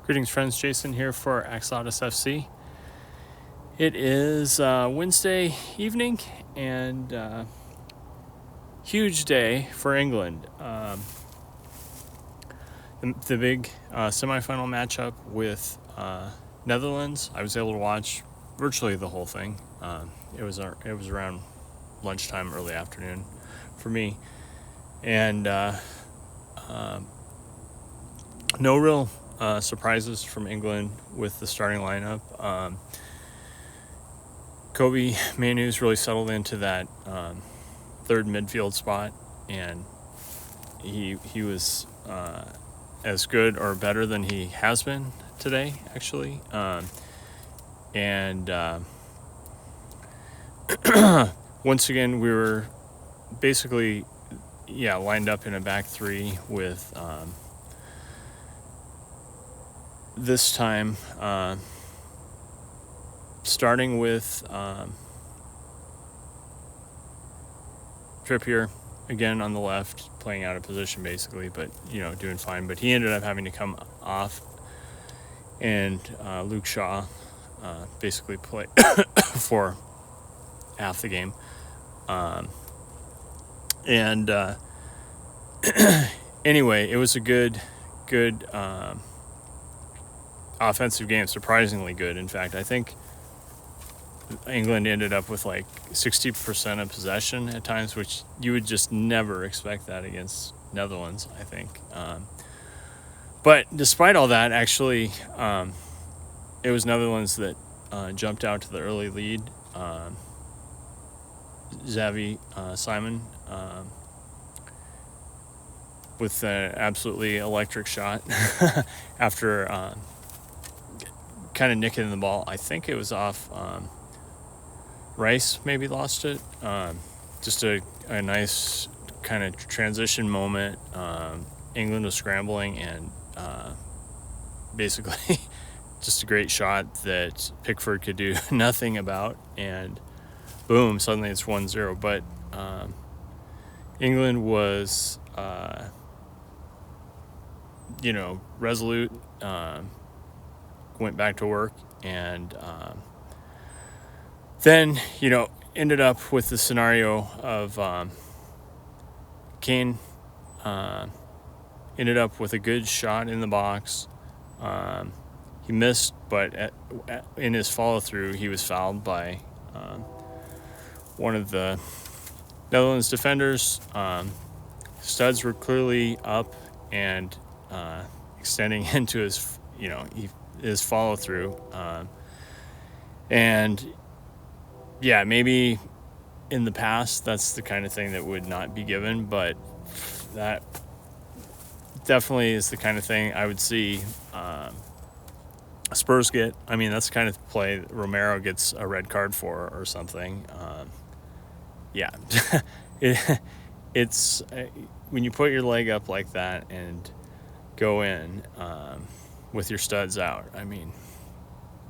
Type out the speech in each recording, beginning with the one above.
Greetings, friends. Jason here for AxodysFC. It is Wednesday evening and huge day for England. The big semifinal matchup with Netherlands. I was able to watch virtually the whole thing. It was around lunchtime, early afternoon for me, and no real surprises from England with the starting lineup. Kobe Mainoo's really settled into that third midfield spot, and he was as good or better than he has been today, actually. Once again, we were basically lined up in a back three with this time starting with Trippier again on the left, playing out of position basically, but doing fine. But he ended up having to come off, and Luke Shaw basically play for half the game. Anyway, it was a good offensive game, surprisingly good. In fact, I think England ended up with like 60% of possession at times, which you would just never expect that against Netherlands, I think. But despite all that, actually, it was Netherlands that jumped out to the early lead. Xavi Simon with an absolutely electric shot after kind of nicking the ball. I think it was off Rice, maybe lost it. Just a nice kind of transition moment. England was scrambling, and basically just a great shot that Pickford could do nothing about, and boom, suddenly it's 1-0. But England was resolute, went back to work, and then ended up with the scenario of Kane ended up with a good shot in the box. He missed, but in his follow-through, he was fouled by one of the Netherlands defenders. Studs were clearly up and extending into his, his follow-through. Maybe in the past, that's the kind of thing that would not be given, but that definitely is the kind of thing I would see Spurs get. I mean, that's the kind of play that Romero gets a red card for or something. It's when you put your leg up like that and go in with your studs out. I mean,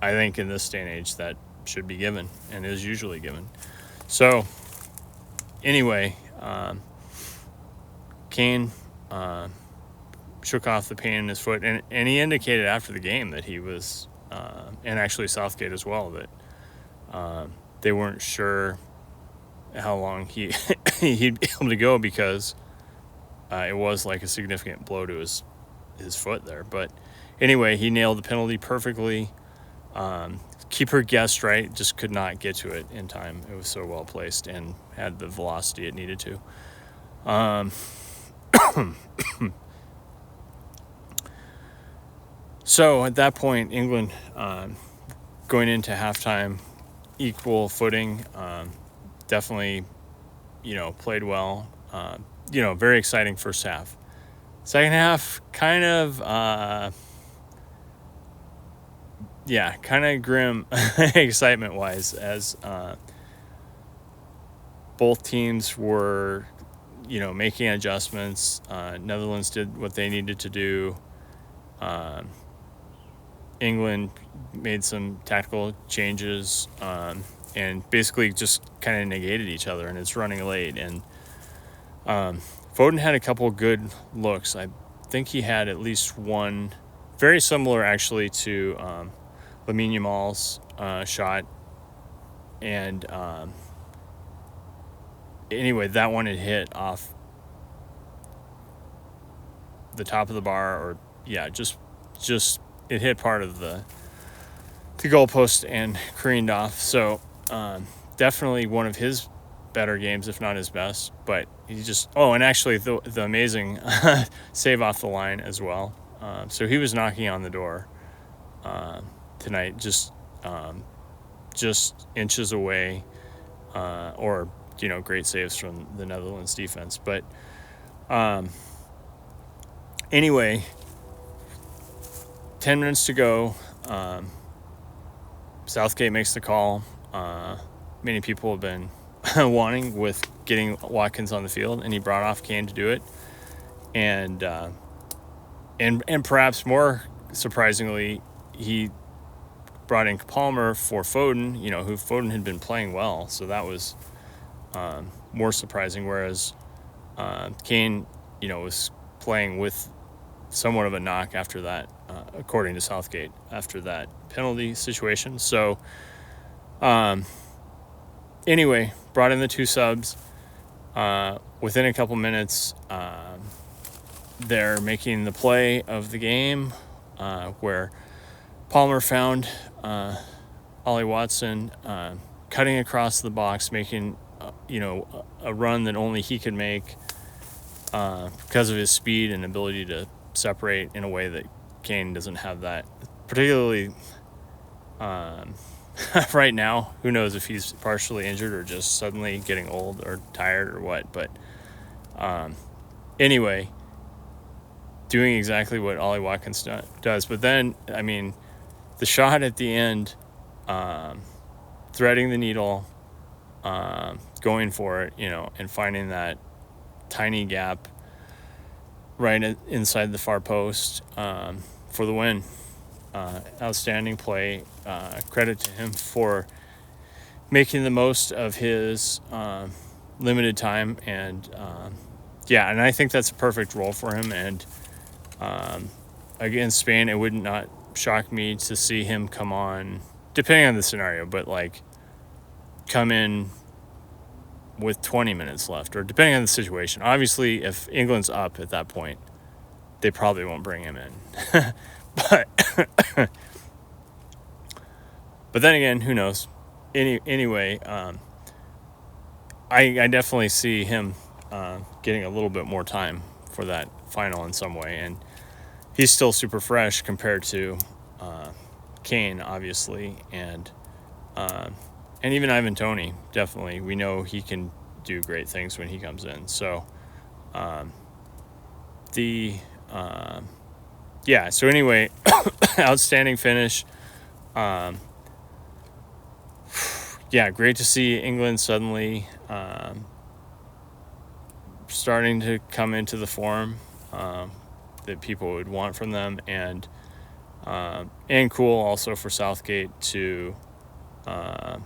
I think in this day and age that should be given and is usually given. So anyway, Kane shook off the pain in his foot, and he indicated after the game that he was, and actually Southgate as well, that they weren't sure how long he'd be able to go, because it was like a significant blow to his foot there. But anyway, he nailed the penalty perfectly. Keeper guessed right, just could not get to it in time. It was so well placed and had the velocity it needed to. So at that point, England going into halftime, equal footing, definitely, played well. Very exciting first half. Second half, kind of grim excitement-wise, as both teams were, making adjustments. Netherlands did what they needed to do. England made some tactical changes and basically just kind of negated each other, and it's running late. And Foden had a couple good looks. I think he had at least one very similar actually to Lamine Yamal's shot. And anyway, that one had hit off the top of the bar, or just it hit part of the goalpost and careened off. So definitely one of his better games, if not his best. But he just and actually the amazing save off the line as well. So he was knocking on the door tonight, just inches away, or great saves from the Netherlands defense. But anyway, 10 minutes to go. Southgate makes the call. Many people have been wanting with getting Watkins on the field, and he brought off Kane to do it. And perhaps more surprisingly, he brought in Palmer for Foden, who Foden had been playing well. So that was more surprising, whereas Kane, was playing with somewhat of a knock after that, according to Southgate, after that penalty situation. So anyway, brought in the two subs. Within a couple minutes, they're making the play of the game, where Palmer found Ollie Watson cutting across the box, making a run that only he could make because of his speed and ability to separate in a way that Kane doesn't have that, particularly right now. Who knows if he's partially injured or just suddenly getting old or tired or what. But anyway, doing exactly what Ollie Watkins does. But then, the shot at the end, threading the needle, going for it, and finding that tiny gap right inside the far post for the win. Outstanding play. Credit to him for making the most of his limited time. And and I think that's a perfect role for him. And against Spain, it would not shock me to see him come on, depending on the scenario, but come in with 20 minutes left, or depending on the situation. Obviously, if England's up at that point, they probably won't bring him in. But then again, who knows? Anyway, I definitely see him getting a little bit more time for that final in some way, and he's still super fresh compared to Kane, obviously, and even Ivan Toney. Definitely, we know he can do great things when he comes in. So so anyway, outstanding finish. Great to see England suddenly starting to come into the form that people would want from them, and cool also for Southgate to kind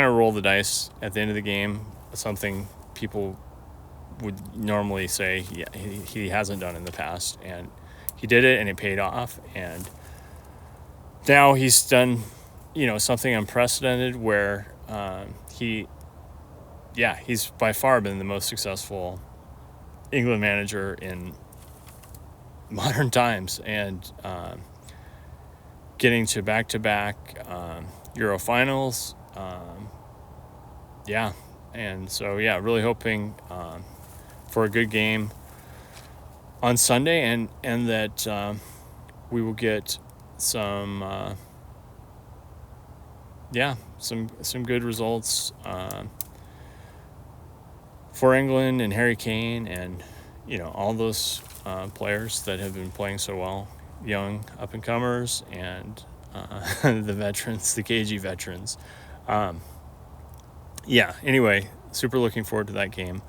of roll the dice at the end of the game, something people would normally say he hasn't done in the past, and he did it, and it paid off. And now he's done something unprecedented, where he's by far been the most successful England manager in modern times, and getting to back-to-back Euro finals. And so really hoping for a good game on Sunday, and that we will get some good results for England and Harry Kane, and all those players that have been playing so well, young up-and-comers, and the veterans, the cagey veterans. Anyway, super looking forward to that game.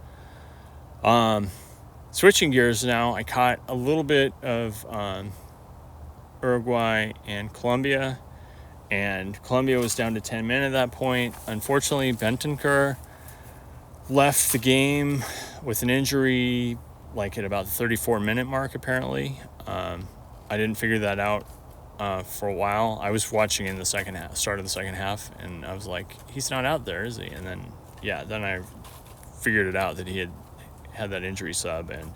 Switching gears now, I caught a little bit of Uruguay and Colombia, and Colombia was down to 10 men at that point. Unfortunately, Bentancur left the game with an injury at about the 34-minute mark, apparently. I didn't figure that out for a while. I was watching in the second half, start of the second half, and I was like, he's not out there, is he? And then, then I figured it out that he had that injury sub, and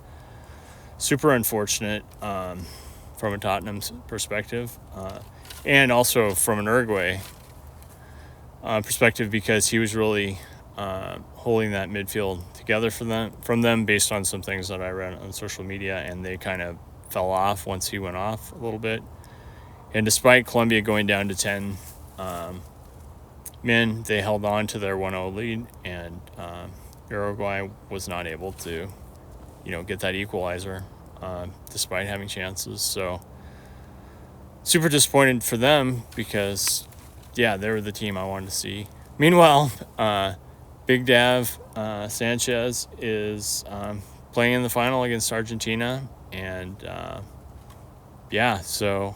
super unfortunate from a Tottenham perspective, and also from an Uruguay perspective, because he was really holding that midfield together from them based on some things that I read on social media, and they kind of fell off once he went off a little bit. And despite Colombia going down to 10 men, they held on to their 1-0 lead, and Uruguay was not able to, get that equalizer despite having chances. So super disappointed for them, because, they were the team I wanted to see. Meanwhile, Big Dav Sanchez is playing in the final against Argentina, and so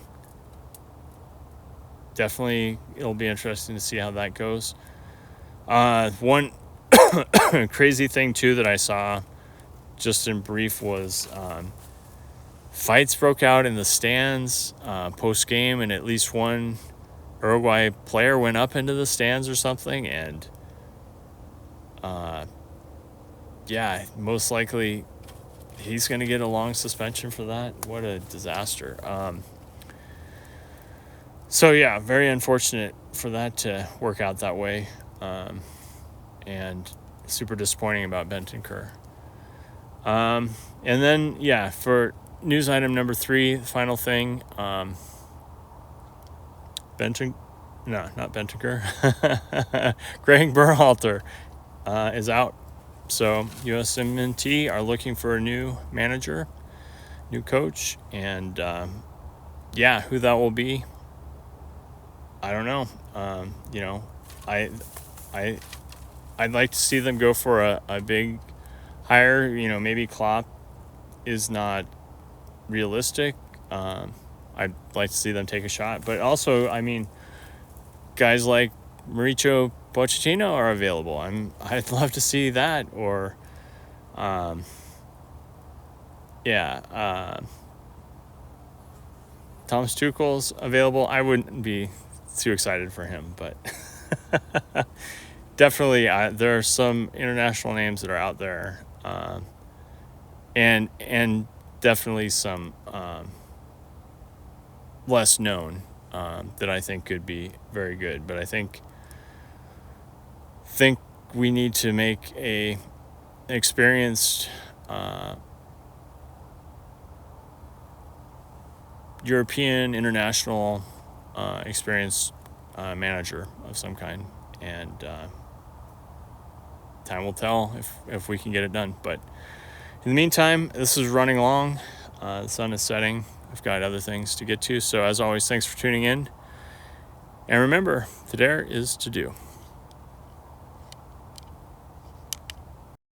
definitely it'll be interesting to see how that goes. One crazy thing too that I saw just in brief was fights broke out in the stands post game, and at least one Uruguay player went up into the stands or something, and most likely he's going to get a long suspension for that. What a disaster. Very unfortunate for that to work out that way, and super disappointing about Bentancur. And then, for news item number 3, the final thing, not Bentancur, Gregg Berhalter is out. So USMNT are looking for a new manager, new coach, and who that will be, I don't know. I'd like to see them go for a big hire. Maybe Klopp is not realistic. I'd like to see them take a shot, but also, guys like Mauricio Pochettino are available. I'd love to see that, or Thomas Tuchel's available. I wouldn't be too excited for him, but definitely there are some international names that are out there, and definitely some less known that I think could be very good. But I think we need to make a experienced European international experienced manager of some kind, and time will tell if we can get it done. But in the meantime, this is running along. The sun is setting. I've got other things to get to. So as always, thanks for tuning in. And remember, to dare is to do.